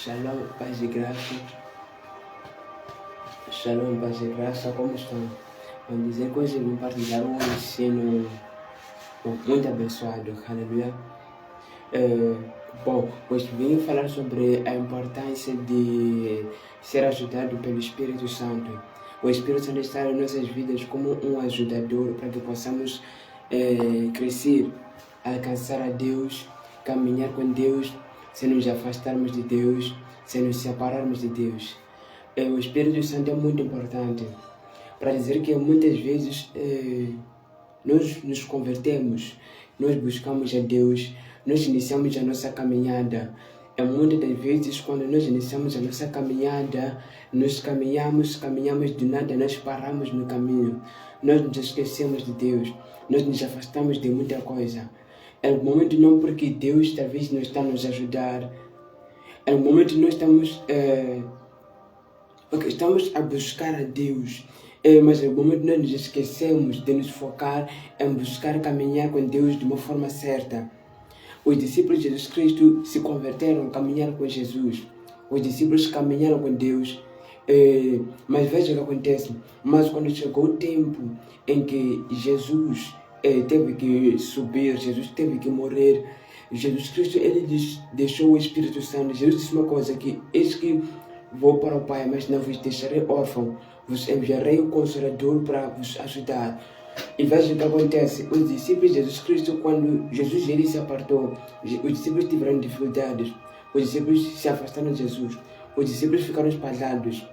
Shalom, paz e graça. Shalom, paz e graça. Como estão? Vou dizer que hoje vou partilhar um ensino muito abençoado. Aleluia. Hoje vim falar sobre a importância de ser ajudado pelo Espírito Santo. O Espírito Santo está em nossas vidas como um ajudador para que possamos crescer, alcançar a Deus, caminhar com Deus, sem nos afastarmos de Deus, sem nos separarmos de Deus. O Espírito Santo é muito importante para dizer que muitas vezes nós nos convertemos, nós buscamos a Deus, nós iniciamos a nossa caminhada. Muitas das vezes, quando nós iniciamos a nossa caminhada, nós caminhamos do nada, nós paramos no caminho, nós nos esquecemos de Deus, nós nos afastamos de muita coisa. É um momento não porque Deus talvez não está a nos ajudar, é um momento que nós estamos a buscar a Deus, mas é um momento que nós nos esquecemos de nos focar em buscar caminhar com Deus de uma forma certa. Os discípulos de Jesus Cristo se converteram, caminharam com Jesus. Os discípulos caminharam com Deus, mas veja o que acontece. Mas quando chegou o tempo em que Jesus teve que subir, Jesus teve que morrer, Jesus Cristo ele deixou o Espírito Santo. Jesus disse uma coisa, que eis que vou para o Pai, mas não vos deixarei órfão, vos enviarei o Consolador para vos ajudar. E veja o que acontece. Os discípulos de Jesus Cristo, quando Jesus ele se apartou, os discípulos tiveram dificuldades, os discípulos se afastaram de Jesus, os discípulos ficaram espalhados.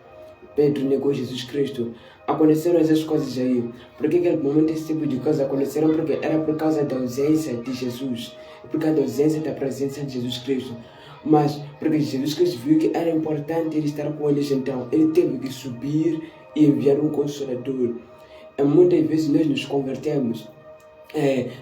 Pedro negou Jesus Cristo. Aconteceram essas coisas aí. Por que aquele momento esse tipo de coisas aconteceram? Porque era por causa da ausência de Jesus, por causa da ausência da presença de Jesus Cristo. Mas porque Jesus Cristo viu que era importante ele estar com eles, então ele teve que subir e enviar um Consolador. Muitas vezes nós nos convertemos,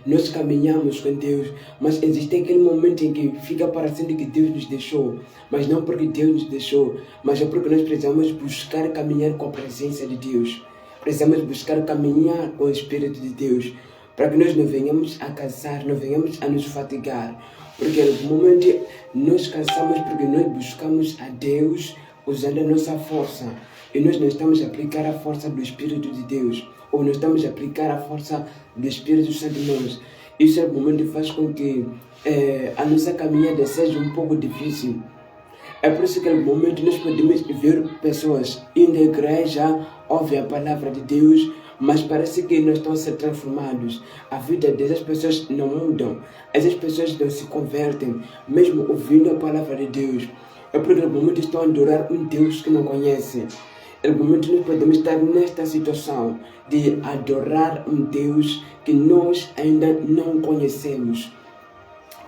nós caminhamos com Deus, mas existe aquele momento em que fica parecendo que Deus nos deixou, mas não porque Deus nos deixou, mas é porque nós precisamos buscar caminhar com a presença de Deus, precisamos buscar caminhar com o Espírito de Deus, para que nós não venhamos a cansar, não venhamos a nos fatigar, porque no momento nós cansamos porque nós buscamos a Deus usando a nossa força, e nós não estamos a aplicar a força do Espírito de Deus, ou não estamos a aplicar a força do Espírito Santo em nós. Isso é o momento que faz com que a nossa caminhada seja um pouco difícil. É por isso que no momento nós podemos ver pessoas indo à igreja, ouvem a palavra de Deus, mas parece que não estão a ser transformados. A vida dessas pessoas não mudam, essas pessoas não se convertem, mesmo ouvindo a palavra de Deus. É porque no momento estão a adorar um Deus que não conhecem. No momento nós podemos estar nesta situação de adorar um Deus que nós ainda não conhecemos.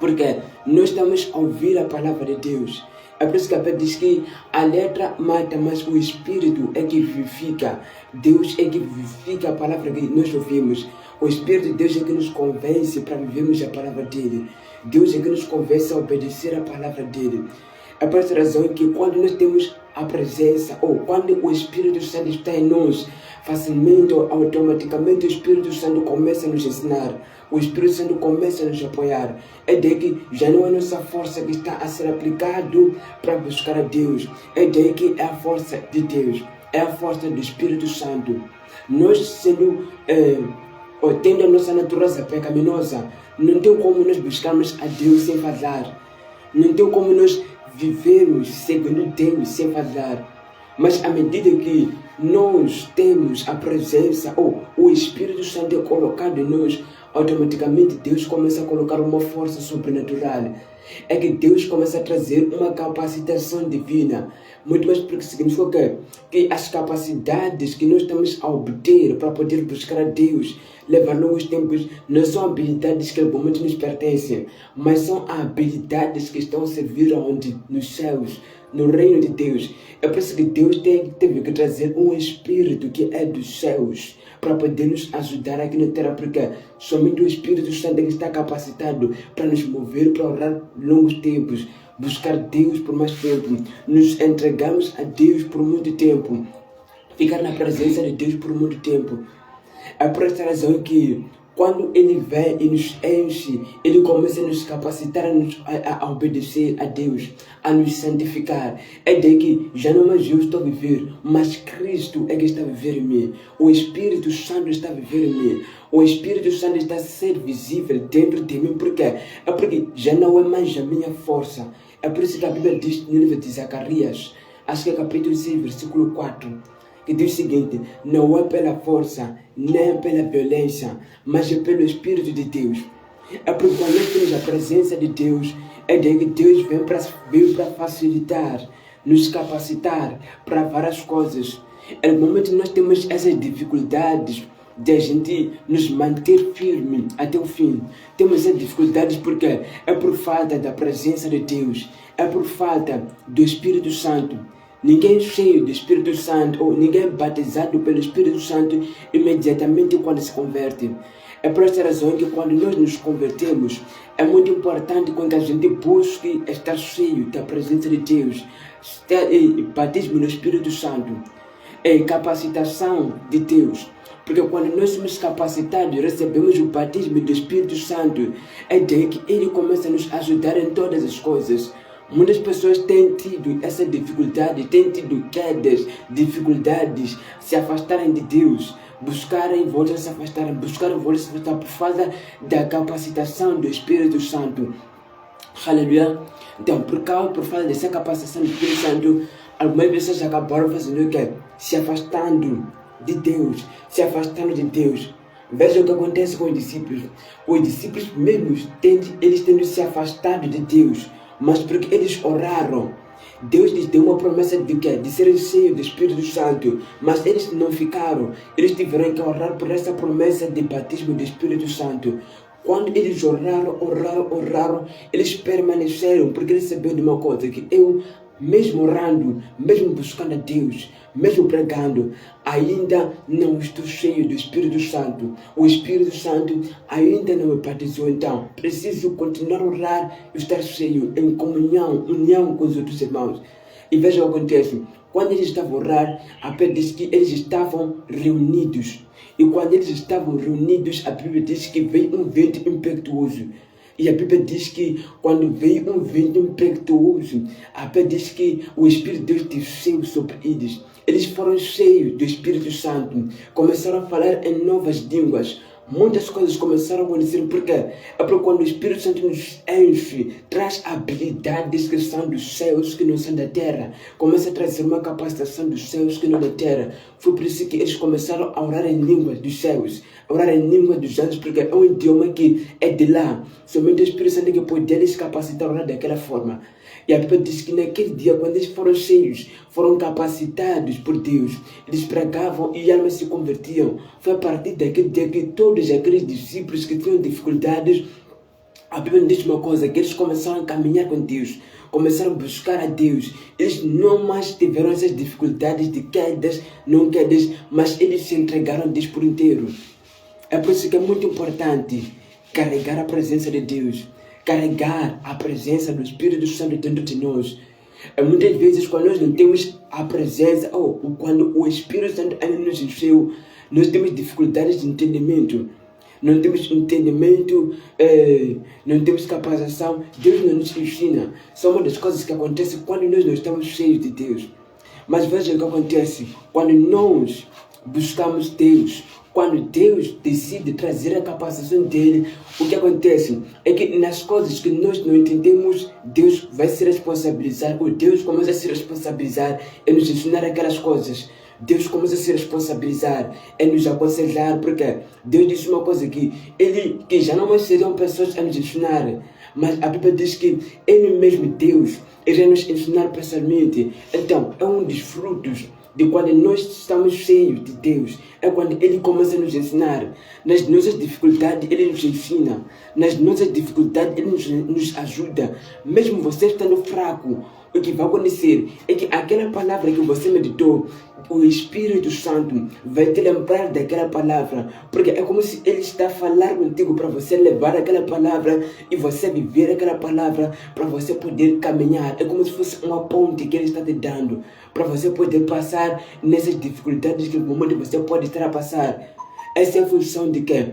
Porque nós estamos a ouvir a palavra de Deus. É por isso que a Bíblia diz que a letra mata, mas o Espírito é que vivifica. Deus é que vivifica a palavra que nós ouvimos. O Espírito de Deus é que nos convence para vivermos a palavra dele. Deus é que nos convence a obedecer a palavra dele. É por essa razão que quando nós temos a presença, ou quando o Espírito Santo está em nós, facilmente ou automaticamente o Espírito Santo começa a nos ensinar, o Espírito Santo começa a nos apoiar. É daí que já não é a nossa força que está a ser aplicado para buscar a Deus, é daí que é a força de Deus, é a força do Espírito Santo. Nós sendo, tendo a nossa natureza pecaminosa, não tem como nós buscarmos a Deus sem falhar, não tem como nós vivemos segundo Deus sem falhar. Mas à medida que nós temos a presença, ou o Espírito Santo é colocado em nós, automaticamente Deus começa a colocar uma força sobrenatural. É que Deus começa a trazer uma capacitação divina. Muito mais porque significa o quê? Que as capacidades que nós estamos a obter para poder buscar a Deus, levar longos tempos, não são habilidades que no momento nos pertencem, mas são habilidades que estão a servir aonde? Nos céus, no reino de Deus. É por isso que Deus teve que trazer um Espírito que é dos céus para poder nos ajudar aqui na terra, porque somente o Espírito Santo é que está capacitado para nos mover, para orar longos tempos, buscar Deus por mais tempo, nos entregarmos a Deus por muito tempo, ficar na presença de Deus por muito tempo. É por essa razão que Quando Ele vem e nos enche, Ele começa a nos capacitar a obedecer a Deus, a nos santificar. É daí que já não mais eu estou a viver, mas Cristo é que está a viver em mim. O Espírito Santo está a viver em mim. O Espírito Santo está a ser visível dentro de mim. Por quê? É porque já não é mais a minha força. É por isso que a Bíblia diz no livro de Zacarias, acho que é capítulo 6, versículo 4, que diz o seguinte: não é pela força, nem pela violência, mas é pelo Espírito de Deus. É porque quando nós temos a presença de Deus, é daí que Deus vem para facilitar, nos capacitar para várias coisas. É no momento que nós temos essas dificuldades de a gente nos manter firme até o fim. Temos essas dificuldades porque é por falta da presença de Deus, é por falta do Espírito Santo. Ninguém cheio do Espírito Santo ou ninguém batizado pelo Espírito Santo imediatamente quando se converte. É por essa razão que quando nós nos convertemos, é muito importante que a gente busque estar cheio da presença de Deus, batismo no Espírito Santo, capacitação de Deus. Porque quando nós somos capacitados, recebemos o batismo do Espírito Santo, é daí que Ele começa a nos ajudar em todas as coisas. Muitas pessoas têm tido essa dificuldade, têm tido quedas, dificuldades, se afastarem de Deus, buscarem voltar a se afastarem, buscarem voltar a se afastar por falta da capacitação do Espírito Santo. Aleluia. Então, por falta dessa capacitação do Espírito Santo, algumas pessoas acabaram fazendo o quê? Se afastando de Deus, se afastando de Deus. Veja o que acontece com os discípulos. Os discípulos mesmos, eles tendo se afastado de Deus, mas porque eles oraram. Deus lhes deu uma promessa de quê? De serem cheios do Espírito Santo, mas eles não ficaram. Eles tiveram que orar por essa promessa de batismo do Espírito Santo. Quando eles oraram, eles permaneceram, porque eles sabiam de uma coisa, que eu, mesmo orando, mesmo buscando a Deus, mesmo pregando, ainda não estou cheio do Espírito Santo. O Espírito Santo ainda não me batizou, então preciso continuar a orar e estar cheio, em comunhão, união com os outros irmãos. E veja o que acontece. Quando eles estavam a orar, a Bíblia diz que eles estavam reunidos. E quando eles estavam reunidos, a Bíblia diz que veio um vento impetuoso. E a Bíblia diz que quando veio um vento impetuoso, a Bíblia diz que o Espírito de Deus desceu sobre eles. Eles foram cheios do Espírito Santo, começaram a falar em novas línguas. Muitas coisas começaram a acontecer, porque é porque quando o Espírito Santo nos enche, traz habilidades que são dos céus, que não são da terra. Começa a trazer uma capacitação dos céus, que não da terra. Foi por isso que eles começaram a orar em línguas dos céus, a orar em língua dos anjos, porque é um idioma que é de lá. Somente o Espírito Santo que pode eles capacitar a orar daquela forma. E a Bíblia diz que naquele dia, quando eles foram cheios, foram capacitados por Deus, eles pregavam e almas se convertiam. Foi a partir daquele dia que todos aqueles discípulos que tinham dificuldades, a Bíblia diz uma coisa, que eles começaram a caminhar com Deus, começaram a buscar a Deus. Eles não mais tiveram essas dificuldades de quedas, não quedas, mas eles se entregaram a Deus por inteiro. É por isso que é muito importante carregar a presença de Deus, carregar a presença do Espírito Santo dentro de nós. Muitas vezes, quando nós não temos a presença, ou quando o Espírito Santo ainda nos encheu, nós temos dificuldades de entendimento. Não temos entendimento, não temos capacitação. Deus não nos ensina. São uma das coisas que acontecem quando nós não estamos cheios de Deus. Mas veja o que acontece quando nós buscamos Deus. Quando Deus decide trazer a capacitação dele, o que acontece é que nas coisas que nós não entendemos, Deus vai se responsabilizar, ou Deus começa a se responsabilizar e nos ensinar aquelas coisas. Deus começa a se responsabilizar, é nos aconselhar, porque Deus disse uma coisa que já não mais seriam pessoas a nos ensinar, mas a Bíblia diz que Ele mesmo, Deus, irá nos ensinar pessoalmente. Então, é um dos frutos de quando nós estamos cheios de Deus, é quando Ele começa a nos ensinar. Nas nossas dificuldades, Ele nos ensina. Nas nossas dificuldades, Ele nos ajuda. Mesmo você estando fraco, o que vai acontecer é que aquela palavra que você meditou, o Espírito Santo vai te lembrar daquela palavra, porque é como se Ele está a falar contigo para você levar aquela palavra e você viver aquela palavra para você poder caminhar. É como se fosse uma ponte que Ele está te dando para você poder passar nessas dificuldades que no momento você pode estar a passar. Essa é a função de quê?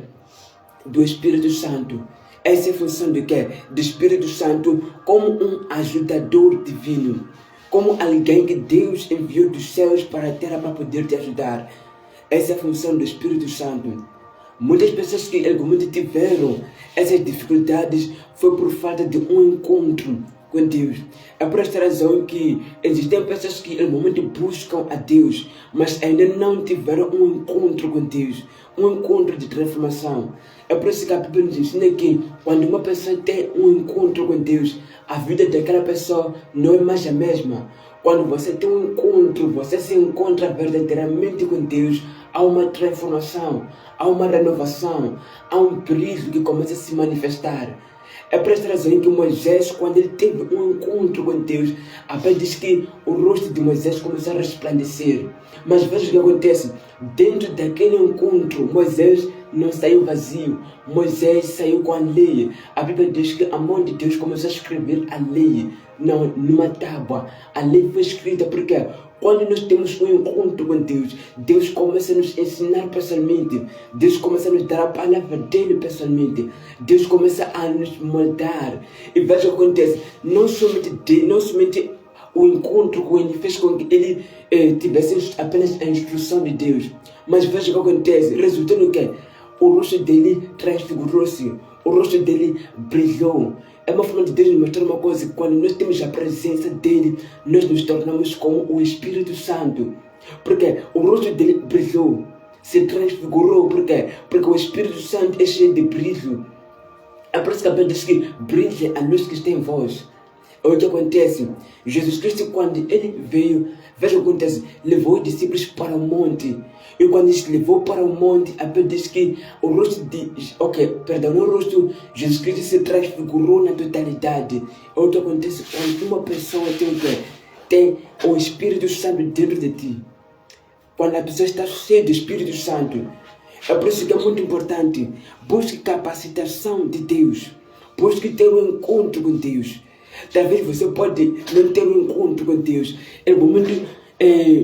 do Espírito Santo. Essa é a função de quê? Do Espírito Santo como um ajudador divino, como alguém que Deus enviou dos céus para a terra para poder te ajudar. Essa é a função do Espírito Santo. Muitas pessoas que realmente tiveram essas dificuldades foi por falta de um encontro com Deus. É por esta razão que existem pessoas que no momento buscam a Deus, mas ainda não tiveram um encontro com Deus, um encontro de transformação. É por isso que a Bíblia nos ensina que quando uma pessoa tem um encontro com Deus, a vida daquela pessoa não é mais a mesma. Quando você tem um encontro, você se encontra verdadeiramente com Deus, há uma transformação, há uma renovação, há um brilho que começa a se manifestar. É por esta razão que Moisés, quando ele teve um encontro com Deus, a Bíblia diz que o rosto de Moisés começou a resplandecer. Mas veja o que acontece. Dentro daquele encontro, Moisés não saiu vazio. Moisés saiu com a lei. A Bíblia diz que a mão de Deus começou a escrever a lei numa tábua. A lei foi escrita porque quando nós temos um encontro com Deus, Deus começa a nos ensinar pessoalmente. Deus começa a nos dar a palavra dele pessoalmente. Deus começa a nos moldar. E veja o que acontece. Não somente o encontro com ele fez com que ele tivesse apenas a instrução de Deus. Mas veja o que acontece. Resultando o quê? O rosto dele transfigurou-se. O rosto dele brilhou. É uma forma de Deus nos mostrar uma coisa, que quando nós temos a presença dele, nós nos tornamos como o Espírito Santo. Porque o rosto dele brilhou, se transfigurou. Por quê? Porque o Espírito Santo é cheio de brilho. É por isso que a Bíblia diz que brilha a luz que está em vós. É o que acontece. Jesus Cristo, quando ele veio, veja o que acontece, levou os discípulos para o monte. E quando ele levou para o monte, a Bíblia diz que o rosto Jesus Cristo se transfigurou na totalidade. É o que acontece quando uma pessoa tem o Espírito Santo dentro de ti. Quando a pessoa está cheia do Espírito Santo. É por isso que é muito importante. Busque capacitação de Deus. Busque ter um encontro com Deus. Talvez você pode não ter um encontro com Deus.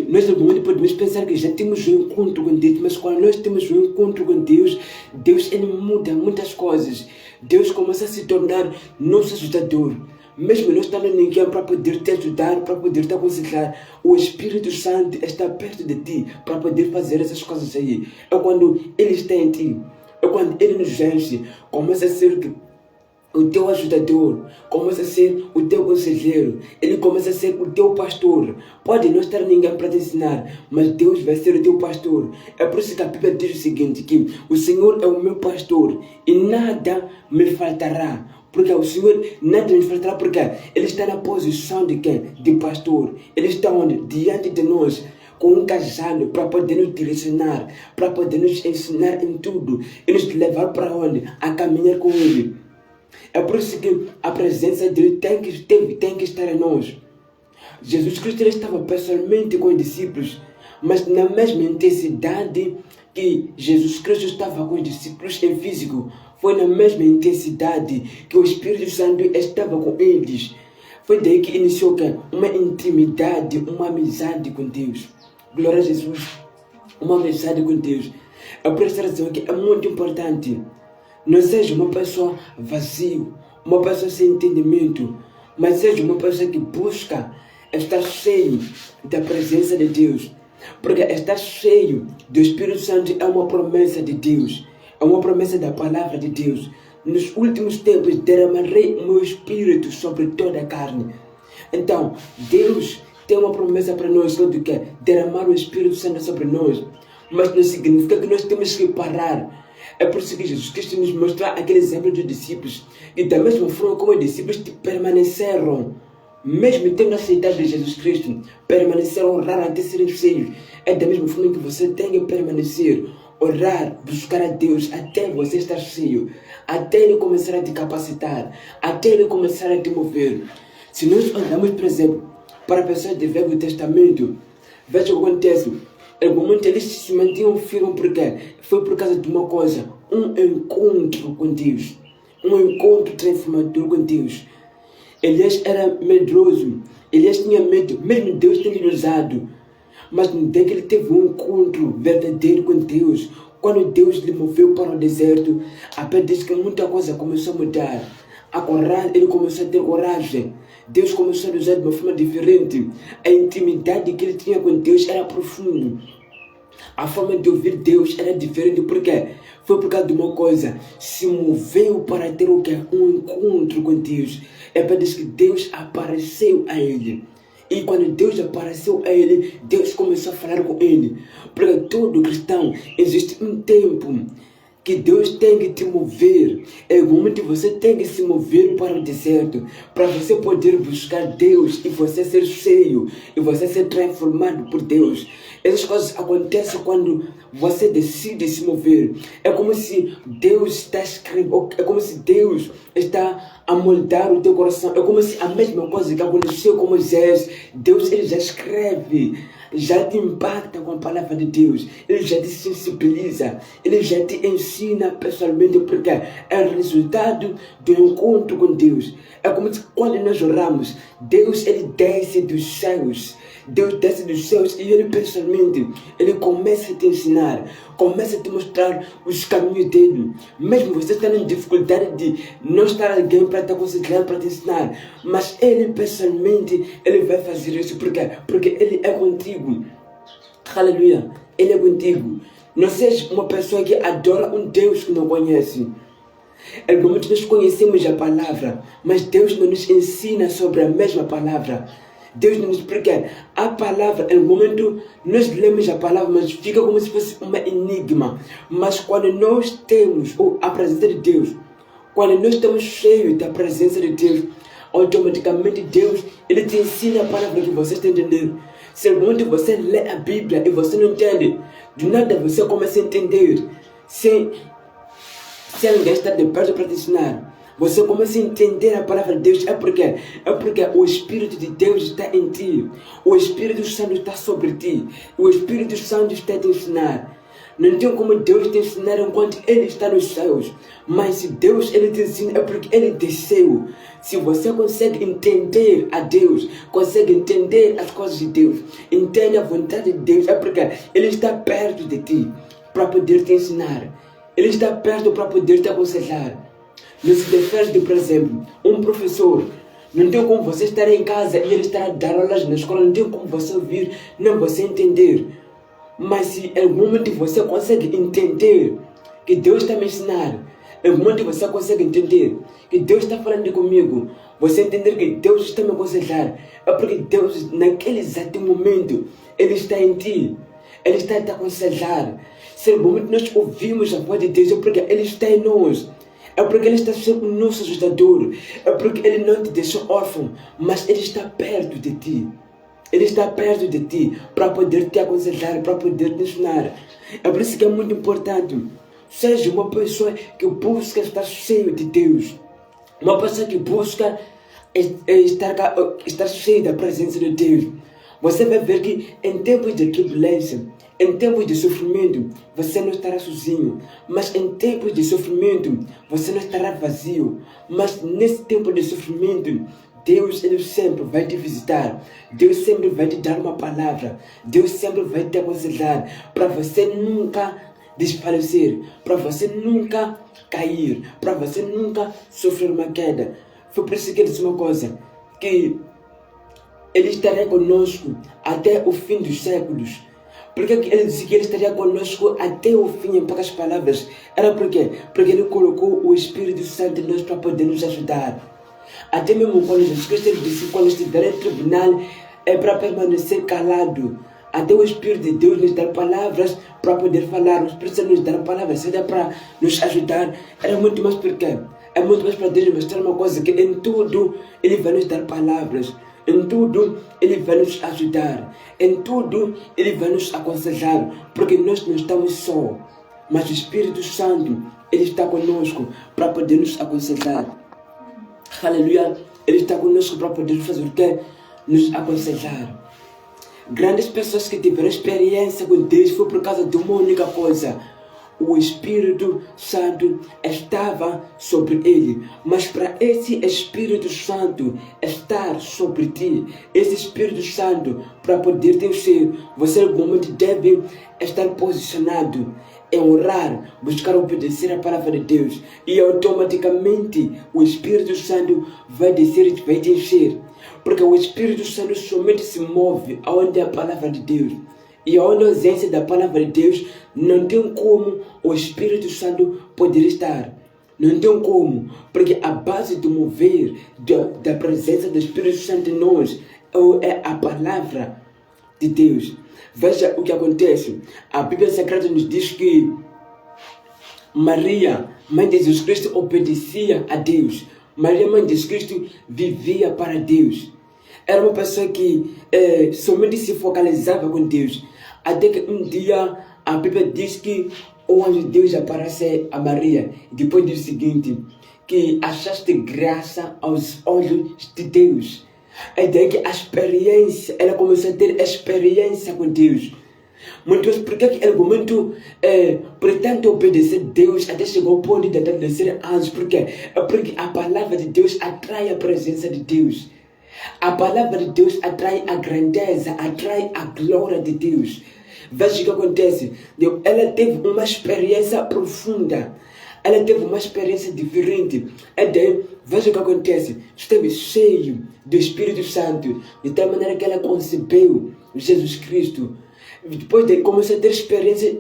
Nós no momento podemos pensar que já temos um encontro com Deus, mas quando nós temos um encontro com Deus, Deus ele muda muitas coisas. Deus começa a se tornar nosso ajudador. Mesmo não estando ninguém para poder te ajudar, para poder te aconselhar, o Espírito Santo está perto de ti para poder fazer essas coisas aí. É quando ele está em ti, é quando ele nos enche, começa a ser o teu ajudador, começa a ser o teu conselheiro, ele começa a ser o teu pastor. Pode não estar ninguém para te ensinar, mas Deus vai ser o teu pastor. É por isso que a Bíblia diz o seguinte, que o Senhor é o meu pastor e nada me faltará. Porque o Senhor nada me faltará, porque ele está na posição de quem? De pastor. Ele está onde? Diante de nós, com um cajado para poder nos direcionar, para poder nos ensinar em tudo e nos levar para onde? A caminhar com ele. É por isso que a presença dele tem que estar em nós. Jesus Cristo ele estava pessoalmente com os discípulos, mas na mesma intensidade que Jesus Cristo estava com os discípulos em físico, foi na mesma intensidade que o Espírito Santo estava com eles. Foi daí que iniciou uma intimidade, uma amizade com Deus. Glória a Jesus. Uma amizade com Deus. É por essa razão que é muito importante. Não seja uma pessoa vazia, uma pessoa sem entendimento, mas seja uma pessoa que busca estar cheio da presença de Deus. Porque estar cheio do Espírito Santo é uma promessa de Deus, é uma promessa da palavra de Deus. Nos últimos tempos derramarei o meu Espírito sobre toda a carne. Então, Deus tem uma promessa para nós, do que derramar o Espírito Santo sobre nós. Mas não significa que nós temos que parar. É por isso que Jesus Cristo nos mostra aquele exemplo dos discípulos. E da mesma forma como os discípulos permaneceram, mesmo tendo aceitado Jesus Cristo, permaneceram a orar até serem cheios. É da mesma forma que você tem que permanecer, orar, buscar a Deus até você estar cheio, até Ele começar a te capacitar, até Ele começar a te mover. Se nós olhamos, por exemplo, para pessoas do Velho Testamento, veja o que acontece. No momento eles se mantinham firmes porque foi por causa de uma coisa, um encontro com Deus, um encontro transformador com Deus. Elias era medroso, Elias tinha medo, mesmo Deus tendo lhe usado, mas no dia que ele teve um encontro verdadeiro com Deus, Quando Deus lhe moveu para o deserto, a Bíblia diz que muita coisa começou a mudar. Ele começou a ter coragem. Deus começou a usar de uma forma diferente. A intimidade que ele tinha com Deus era profunda. A forma de ouvir Deus era diferente. Por quê? Foi por causa de uma coisa. Se moveu para ter o quê? Um encontro com Deus. É para dizer que Deus apareceu a ele. E quando Deus apareceu a ele, Deus começou a falar com ele. Porque todo cristão, existe um tempo que Deus tem que te mover. É o momento que você tem que se mover para o deserto, para você poder buscar Deus e você ser cheio, e você ser transformado por Deus. Essas coisas acontecem quando você decide se mover. É como se Deus está escrevendo, é como se Deus está a moldar o teu coração. É como se a mesma coisa que aconteceu com Moisés, Deus ele já escreve, já te impacta com a palavra de Deus, ele já te sensibiliza, ele já te ensina pessoalmente, porque é o resultado do encontro com Deus. É como se quando nós oramos, Deus ele desce dos céus. Deus desce dos céus e ele pessoalmente, ele começa a te ensinar, começa a te mostrar os caminhos dele. Mesmo você está em dificuldade de não estar alguém para te aconselhar, para te ensinar, mas ele pessoalmente, ele vai fazer isso. Por quê? Porque ele é contigo. Aleluia. Ele é contigo. Não seja uma pessoa que adora um Deus que não conhece. É no momento que nós conhecemos a palavra, mas Deus não nos ensina sobre a mesma palavra. Deus não nos explica a palavra. É no momento nós lemos a palavra, mas fica como se fosse um enigma. Mas quando nós temos a presença de Deus, quando nós estamos cheios da presença de Deus, automaticamente Deus ele te ensina a palavra que você está entendendo. Se no momento você lê a Bíblia e você não entende, do nada você começa a entender. Se alguém está de perto para te ensinar, você começa a entender a palavra de Deus. É porque o Espírito de Deus está em ti. O Espírito Santo está sobre ti. O Espírito Santo está a te ensinar. Não tem como Deus te ensinar enquanto Ele está nos céus. Mas se Deus ele te ensina, é porque Ele desceu. Se você consegue entender a Deus, consegue entender as coisas de Deus, entende a vontade de Deus, é porque Ele está perto de ti para poder te ensinar. Ele está perto para poder te aconselhar. Não se defende, por exemplo, um professor. Não tem como você estar em casa e ele estar a dar aulas na escola. Não tem como você ouvir, nem você entender. Mas se em algum momento você consegue entender que Deus está me ensinando, em algum momento você consegue entender que Deus está falando comigo, você entender que Deus está me aconselhar, é porque Deus, naquele exato momento, Ele está em ti. Ele está a te aconselhar. Se no momento nós ouvimos a voz de Deus, é porque Ele está em nós. É porque Ele está sendo o nosso ajudador. É porque Ele não te deixou órfão, mas Ele está perto de ti. Ele está perto de ti para poder te aconselhar, para poder te ensinar. É por isso que é muito importante. Seja uma pessoa que busca estar cheio de Deus. Uma pessoa que busca estar cheio da presença de Deus. Você vai ver que em tempos de turbulência, em tempos de sofrimento, você não estará sozinho. Mas em tempos de sofrimento, você não estará vazio. Mas nesse tempo de sofrimento, Deus ele sempre vai te visitar. Deus sempre vai te dar uma palavra. Deus sempre vai te aconselhar para você nunca desfalecer, para você nunca cair, para você nunca sofrer uma queda. Foi por isso que ele disse uma coisa, que Ele estaria conosco até o fim dos séculos. Porque ele disse que Ele estaria conosco até o fim, em poucas palavras. Era por quê? Porque Ele colocou o Espírito Santo em nós para poder nos ajudar. Até mesmo quando Jesus Cristo ele disse, quando estiver em tribunal, é para permanecer calado. Até o Espírito de Deus nos dar palavras para poder falar. O Espírito Santo nos dar palavras, seja para nos ajudar. Era muito mais porque é muito mais para Deus mostrar uma coisa, que em tudo Ele vai nos dar palavras. Em tudo Ele vai nos ajudar. Em tudo Ele vai nos aconselhar. Porque nós não estamos só. Mas o Espírito Santo, Ele está conosco para poder nos aconselhar. Aleluia. Ele está conosco para poder fazer o quê? Nos aconselhar. Grandes pessoas que tiveram experiência com Deus foi por causa de uma única coisa. O Espírito Santo estava sobre ele. Mas para esse Espírito Santo estar sobre ti, esse Espírito Santo para poder te encher, você no momento deve estar posicionado é orar, buscar obedecer a palavra de Deus. E automaticamente o Espírito Santo vai descer e vai te encher. Porque o Espírito Santo somente se move onde há a palavra de Deus. E onde a ausência da palavra de Deus, não tem como o Espírito Santo poder estar. Não tem como. Porque a base do mover da presença do Espírito Santo em nós é a palavra de Deus. Veja o que acontece. A Bíblia Sagrada nos diz que Maria, mãe de Jesus Cristo, obedecia a Deus. Maria, mãe de Jesus Cristo, vivia para Deus. Era uma pessoa que somente se focalizava com Deus. Até que um dia a Bíblia diz que o anjo de Deus aparece a Maria. E depois diz o seguinte, que achaste graça aos olhos de Deus. É daí que a experiência, ela começou a ter experiência com Deus. Muitos, porque aquele momento, por tanto obedecer a Deus, até chegou ao ponto de obedecer anjos. Por quê? É porque a palavra de Deus atrai a presença de Deus. A palavra de Deus atrai a grandeza, atrai a glória de Deus. Veja o que acontece. Ela teve uma experiência profunda. Ela teve uma experiência diferente. Veja o que acontece. Esteve cheio do Espírito Santo, de tal maneira que ela concebeu Jesus Cristo. Depois de começar a ter experiências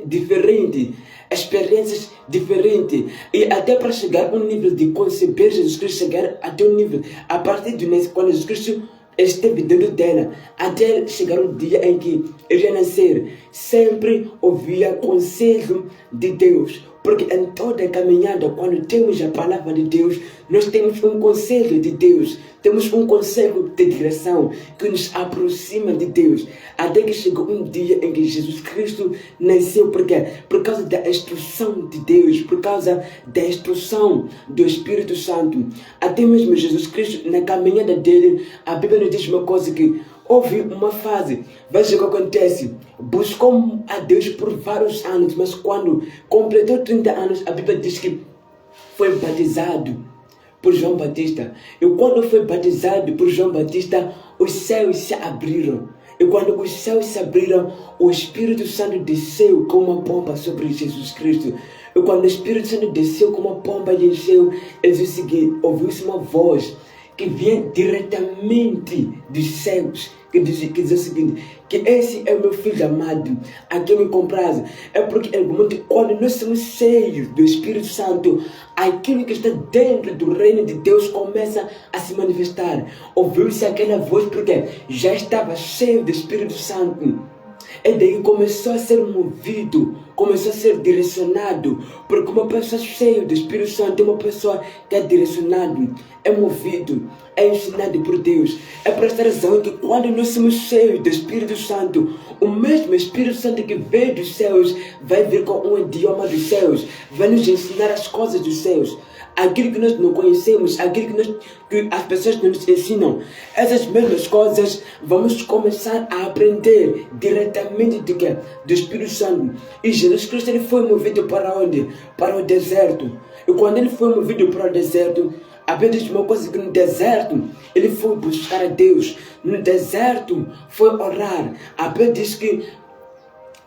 diferentes. E até para chegar a um nível de conceber Jesus Cristo, chegar até um nível, a partir de quando Jesus Cristo esteve dentro dela, até chegar o dia em que ele ia nascer, sempre ouvia conselho de Deus. Porque em toda a caminhada, quando temos a palavra de Deus, nós temos um conselho de Deus, temos um conselho de direção que nos aproxima de Deus. Até que chegou um dia em que Jesus Cristo nasceu. Por quê? Por causa da instrução de Deus, por causa da instrução do Espírito Santo. Até mesmo Jesus Cristo, na caminhada dele, a Bíblia nos diz uma coisa que houve uma fase, veja o que acontece, buscou a Deus por vários anos, mas quando completou 30 anos, a Bíblia diz que foi batizado por João Batista. E quando foi batizado por João Batista, os céus se abriram. E quando os céus se abriram, o Espírito Santo desceu como uma pomba sobre Jesus Cristo. E quando o Espírito Santo desceu como uma pomba e encheu, ele disse o seguinte, ouviu-se uma voz que vinha diretamente dos céus, que diz o seguinte, que esse é o meu filho amado, a quem me comprazo. É porque quando nós somos cheios do Espírito Santo, aquilo que está dentro do reino de Deus começa a se manifestar. Ouviu-se aquela voz porque já estava cheio do Espírito Santo. E daí começou a ser movido, começou a ser direcionado, porque uma pessoa cheia do Espírito Santo é uma pessoa que é direcionado, é movido, é ensinado por Deus. É por esta razão que quando nós somos cheios do Espírito Santo, o mesmo Espírito Santo que veio dos céus vai vir com um idioma dos céus, vai nos ensinar as coisas dos céus. Aquilo que nós não conhecemos, aquilo que as pessoas nos ensinam, essas mesmas coisas vamos começar a aprender diretamente do Espírito Santo. E Jesus Cristo ele foi movido para onde? Para o deserto. E quando ele foi movido para o deserto, a Bíblia diz uma coisa, que no deserto ele foi buscar a Deus. No deserto foi orar. A Bíblia diz que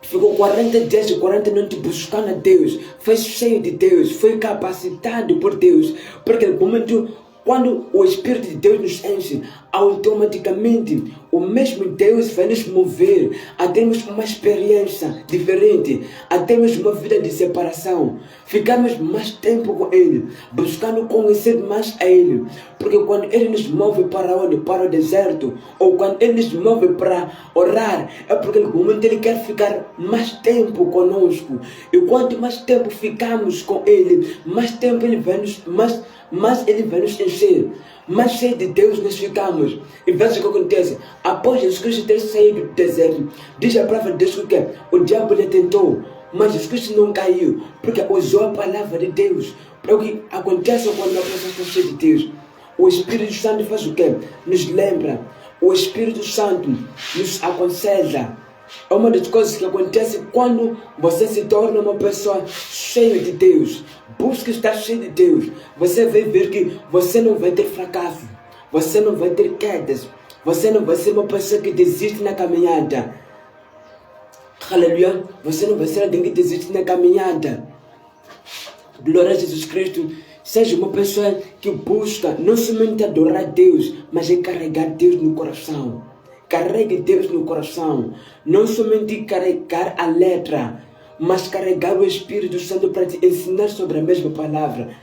ficou 40 dias e 40 noites buscando a Deus. Foi cheio de Deus. Foi capacitado por Deus. Porque no momento, quando o Espírito de Deus nos enche, automaticamente o mesmo Deus vai nos mover a termos uma experiência diferente, a termos uma vida de separação, ficarmos mais tempo com Ele, buscando conhecer mais a Ele. Porque quando Ele nos move para onde? Para o deserto, ou quando Ele nos move para orar, é porque no momento Ele quer ficar mais tempo conosco. E quanto mais tempo ficamos com Ele, mais tempo Ele vai nos, mais Ele vai nos encher. Mais cheio de Deus nós ficamos. E veja o que acontece. Após Jesus Cristo ter saído do deserto, diz a palavra de Deus que o diabo lhe tentou, mas Jesus Cristo não caiu, porque usou a palavra de Deus. Para o que acontece quando a pessoa está cheia de Deus, o Espírito Santo faz o quê? Nos lembra. O Espírito Santo nos aconselha. É uma das coisas que acontece quando você se torna uma pessoa cheia de Deus. Busque estar cheio de Deus. Você vai ver que você não vai ter fracasso. Você não vai ter quedas. Você não vai ser uma pessoa que desiste na caminhada. Aleluia. Você não vai ser alguém que desiste na caminhada. Glória a Jesus Cristo. Seja uma pessoa que busca não somente adorar Deus, mas é carregar Deus no coração. Carregue Deus no coração. Não somente carregar a letra, mas carregar o Espírito Santo para te ensinar sobre a mesma palavra.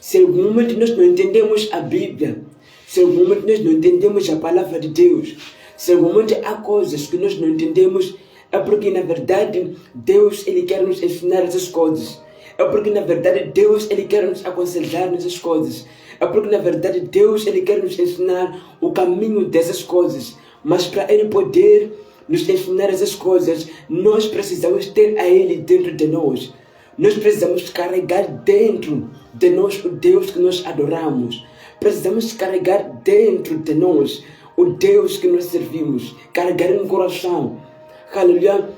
Se em algum momento nós não entendemos a Bíblia, se em algum momento nós não entendemos a palavra de Deus, se em algum momento há coisas que nós não entendemos, é porque na verdade Deus ele quer nos ensinar essas coisas. É porque na verdade Deus ele quer nos aconselhar nessas coisas. É porque na verdade Deus ele quer nos ensinar o caminho dessas coisas. Mas para Ele poder nos ensinar essas coisas, nós precisamos ter a Ele dentro de nós. Nós precisamos carregar dentro de nós o Deus que nós adoramos. Precisamos carregar dentro de nós o Deus que nós servimos. Carregar no coração. Aleluia.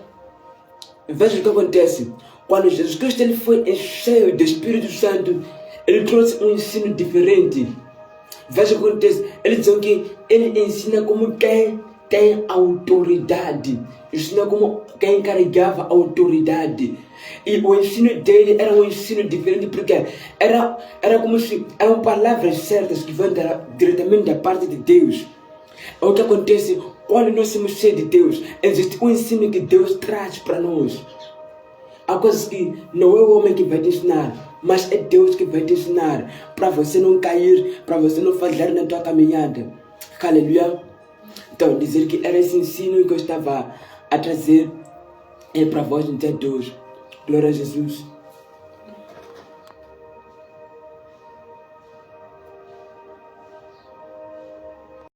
Veja o que acontece. Quando Jesus Cristo ele foi cheio do Espírito Santo, ele trouxe um ensino diferente. Veja o que acontece. Ele diz que ele ensina como quem tem autoridade. Ensina como quem carregava autoridade. E o ensino dele era um ensino diferente porque era como se eram palavras certas que vêm diretamente da parte de Deus. É o que acontece quando nós somos cheios de Deus. Existe um ensino que Deus traz para nós. Há coisas que não é o homem que vai te ensinar, mas é Deus que vai te ensinar para você não cair, para você não falhar na tua caminhada. Aleluia. Então, dizer que era esse ensino que eu estava a trazer para vós no dia de hoje. Glória a Jesus.